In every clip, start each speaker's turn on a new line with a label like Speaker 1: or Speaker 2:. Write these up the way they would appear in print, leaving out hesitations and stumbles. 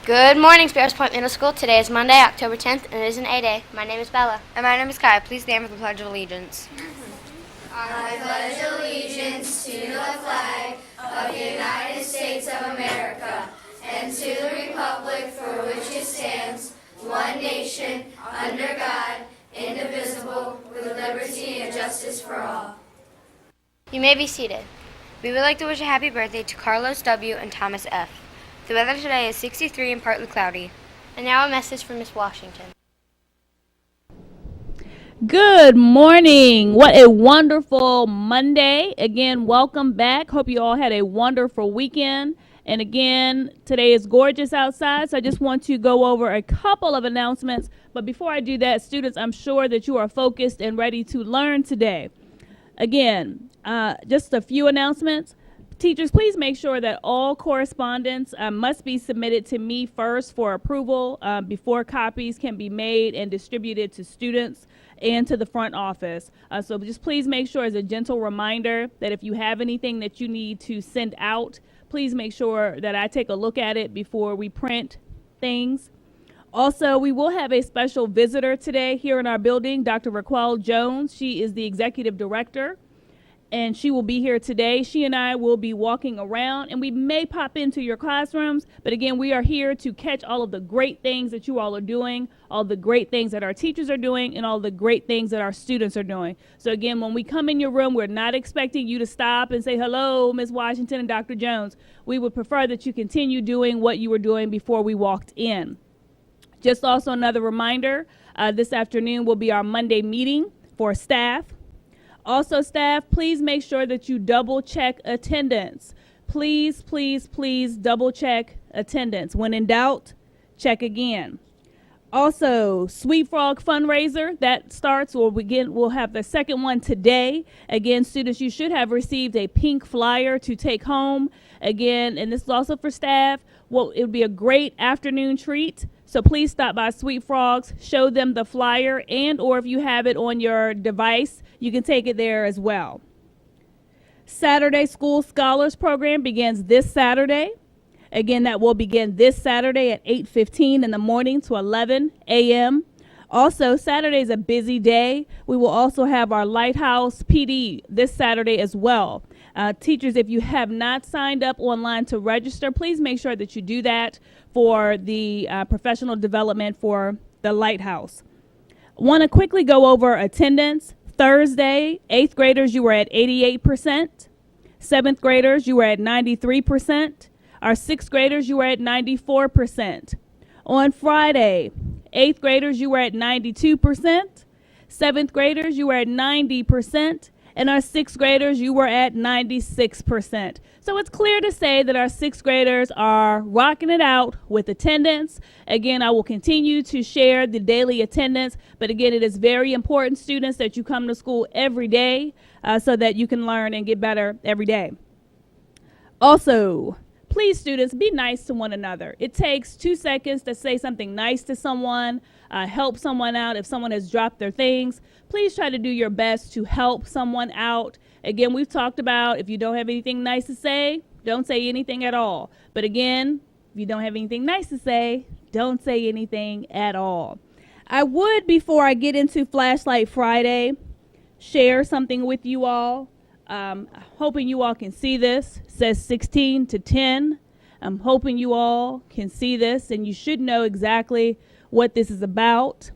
Speaker 1: Good morning, Sparrows Point Middle School. Today is Monday, October 10th, and it is an A-Day. My name is Bella.
Speaker 2: And my name is Kai. Please stand for the Pledge of Allegiance.
Speaker 3: I pledge allegiance to the flag of the United States of America and to the republic for which it stands, one nation, under God, indivisible, with liberty and justice for all.
Speaker 1: You may be seated.
Speaker 2: We would like to wish a happy birthday to Carlos W. and Thomas F. The weather today is 63 and partly cloudy.
Speaker 1: And now a message from Miss Washington.
Speaker 4: Good morning. What a wonderful Monday. Again, welcome back. Hope you all had a wonderful weekend. And again, today is gorgeous outside, so I just want to go over a couple of announcements. But before I do that, students, I'm sure that you are focused and ready to learn today. Again, just a few announcements. Teachers, please make sure that all correspondence must be submitted to me first for approval before copies can be made and distributed to students and to the front office. So just please make sure, as a gentle reminder, that if you have anything that you need to send out, please make sure that I take a look at it before we print things. Also, we will have a special visitor today here in our building, Dr. Raquel Jones. She is the executive director, and she will be here today. She and I will be walking around, and we may pop into your classrooms, but again, we are here to catch all of the great things that you all are doing, all the great things that our teachers are doing, and all the great things that our students are doing. So again, when we come in your room, we're not expecting you to stop and say, hello, Ms. Washington and Dr. Jones. We would prefer that you continue doing what you were doing before we walked in. Just also another reminder, this afternoon will be our Monday meeting for staff. Also, staff, please make sure that you double check attendance. Please, please, please double check attendance. When in doubt, check again. Also, Sweet Frog fundraiser, that starts, we'll have the second one today. Again, students, you should have received a pink flyer to take home. Again, and this is also for staff. Well, it would be a great afternoon treat. So please stop by Sweet Frogs, show them the flyer, and or if you have it on your device, you can take it there as well. Saturday School Scholars Program begins this Saturday. Again, that will begin this Saturday at 8:15 in the morning to 11 a.m. Also, Saturday is a busy day. We will also have our Lighthouse PD this Saturday as well. Teachers, if you have not signed up online to register, please make sure that you do that for the professional development for the Lighthouse. Want to quickly go over attendance. Thursday, 8th graders, you were at 88%. 7th graders, you were at 93%. Our 6th graders, you were at 94%. On Friday, 8th graders, you were at 92%. 7th graders, you were at 90%. And our 6th graders, you were at 96%. So it's clear to say that our 6th graders are rocking it out with attendance. Again, I will continue to share the daily attendance, but again, it is very important, students, that you come to school every day so that you can learn and get better every day. Also, please, students, be nice to one another. It takes 2 seconds to say something nice to someone, help someone out if someone has dropped their things. Please try to do your best to help someone out. Again, we've talked about if you don't have anything nice to say, don't say anything at all. But again, if you don't have anything nice to say, don't say anything at all. I would, before I get into Flashlight Friday, share something with you all. Hoping you all can see this. It says 16 to 10. I'm hoping you all can see this, and you should know exactly what this is about.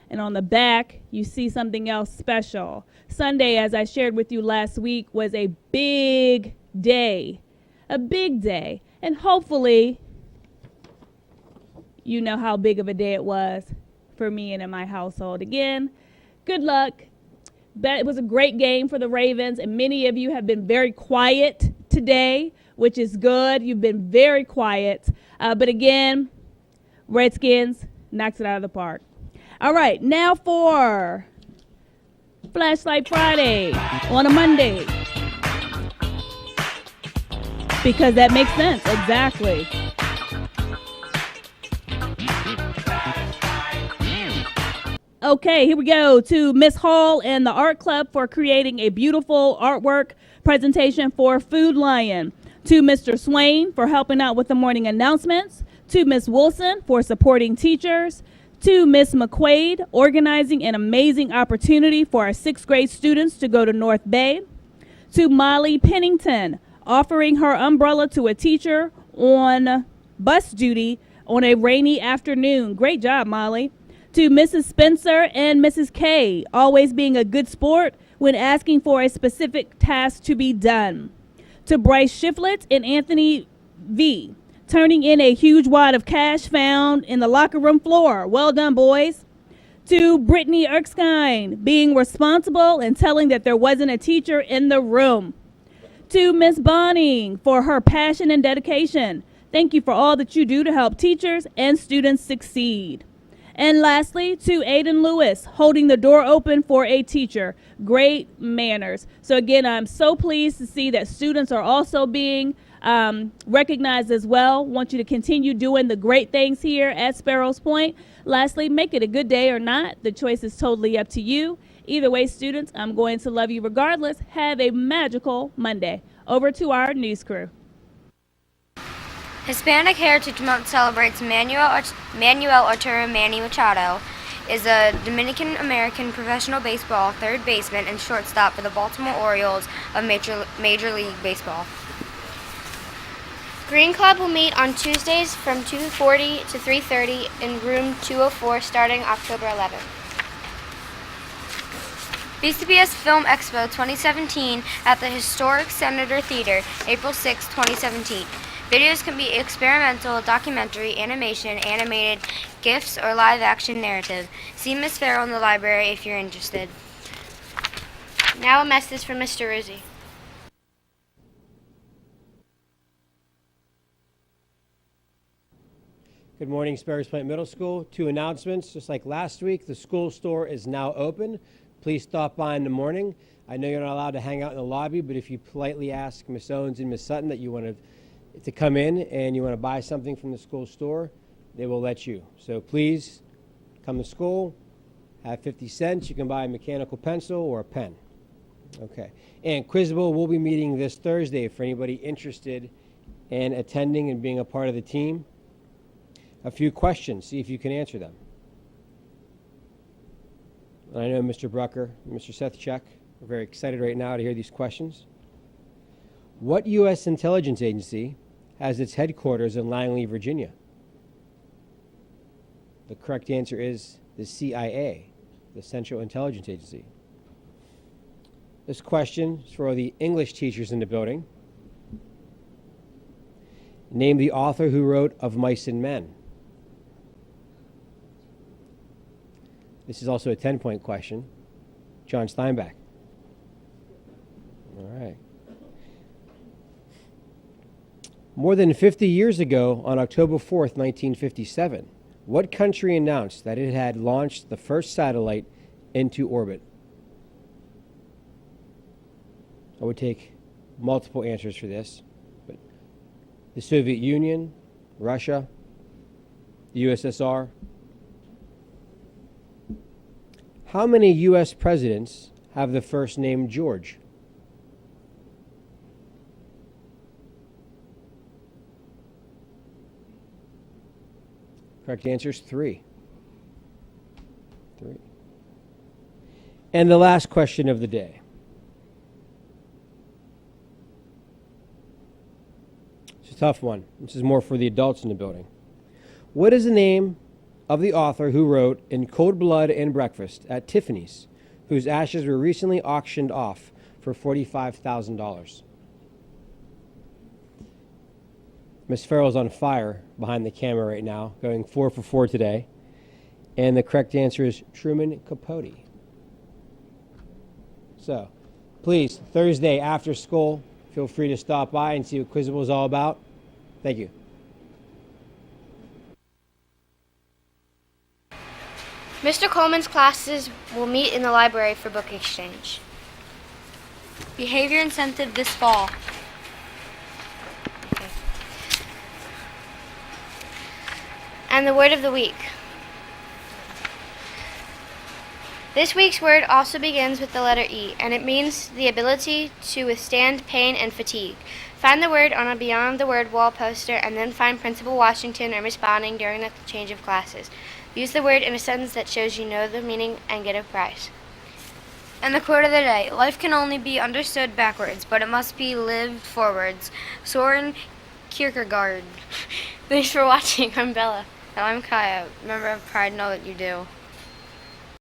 Speaker 4: And on the back, you see something else special. Sunday, as I shared with you last week, was a big day. A big day. And hopefully, you know how big of a day it was for me and in my household. Again, good luck. But it was a great game for the Ravens, and many of you have been very quiet today, which is good. You've been very quiet. But again, Redskins knocked it out of the park. All right, now for Flashlight Friday on a Monday. Because that makes sense, exactly. Okay, here we go to Miss Hall and the Art Club for creating a beautiful artwork presentation for Food Lion. To Mr. Swain for helping out with the morning announcements. To Ms. Wilson for supporting teachers. To Ms. McQuaid, organizing an amazing opportunity for our 6th grade students to go to North Bay. To Molly Pennington, offering her umbrella to a teacher on bus duty on a rainy afternoon. Great job, Molly. To Mrs. Spencer and Mrs. K, always being a good sport when asking for a specific task to be done. To Bryce Shiflett and Anthony V, turning in a huge wad of cash found in the locker room floor. Well done, boys. To Brittany Erskine, being responsible and telling that there wasn't a teacher in the room. To Miss Bonning for her passion and dedication. Thank you for all that you do to help teachers and students succeed. And lastly, to Aiden Lewis, holding the door open for a teacher. Great manners. So again, I'm so pleased to see that students are also being recognized as well. Want you to continue doing the great things here at Sparrows Point. Lastly, make it a good day or not. The choice is totally up to you. Either way, students, I'm going to love you regardless. Have a magical Monday. Over to our news crew.
Speaker 2: Hispanic Heritage Month celebrates Manuel Arturo Manny Machado is a Dominican-American professional baseball third baseman and shortstop for the Baltimore Orioles of Major League Baseball.
Speaker 1: Green Club will meet on Tuesdays from 2:40 to 3:30 in room 204 starting October 11th.
Speaker 2: BCBS Film Expo 2017 at the historic Senator Theater, April 6, 2017. Videos can be experimental, documentary, animation, animated, GIFs, or live-action narrative. See Miss Farrell in the library if you're interested.
Speaker 1: Now a message from Mr. Rizzi.
Speaker 5: Good morning, Sparrows Point Middle School. 2 announcements. Just like last week, the school store is now open. Please stop by in the morning. I know you're not allowed to hang out in the lobby, but if you politely ask Miss Owens and Miss Sutton that you want to come in and you want to buy something from the school store, they will let you. So please come to school, have 50 cents. You can buy a mechanical pencil or a pen. Okay. And Quizable will be meeting this Thursday for anybody interested in attending and being a part of the team. A few questions, see if you can answer them. I know Mr. Brucker and Mr. Sethchuk are very excited right now to hear these questions. What U.S. intelligence agency has its headquarters in Langley, Virginia? The correct answer is the CIA, the Central Intelligence Agency. This question is for all the English teachers in the building. Name the author who wrote Of Mice and Men. This is also a 10-point question. John Steinbeck. All right. More than 50 years ago, on October 4th, 1957, what country announced that it had launched the first satellite into orbit? I would take multiple answers for this, but the Soviet Union, Russia, the USSR. How many U.S. presidents have the first name George? Correct answer is 3. 3. And the last question of the day. It's a tough one. This is more for the adults in the building. What is the name of the author who wrote In Cold Blood and Breakfast at Tiffany's, whose ashes were recently auctioned off for $45,000? Miss Farrell's on fire behind the camera right now, going 4 for 4 today. And the correct answer is Truman Capote. So, please, Thursday after school, feel free to stop by and see what Quizable is all about. Thank you.
Speaker 1: Mr. Coleman's classes will meet in the library for book exchange.
Speaker 2: Behavior incentive this fall.
Speaker 1: Okay. And the word of the week. This week's word also begins with the letter E, and it means the ability to withstand pain and fatigue. Find the word on a Beyond the Word wall poster and then find Principal Washington or Miss Bonning during the change of classes. Use the word in a sentence that shows you know the meaning and get a prize.
Speaker 2: And the quote of the day: life can only be understood backwards, but it must be lived forwards. Soren Kierkegaard.
Speaker 1: Thanks for watching. I'm Bella.
Speaker 2: And I'm Kaya. Remember, pride, know that you do.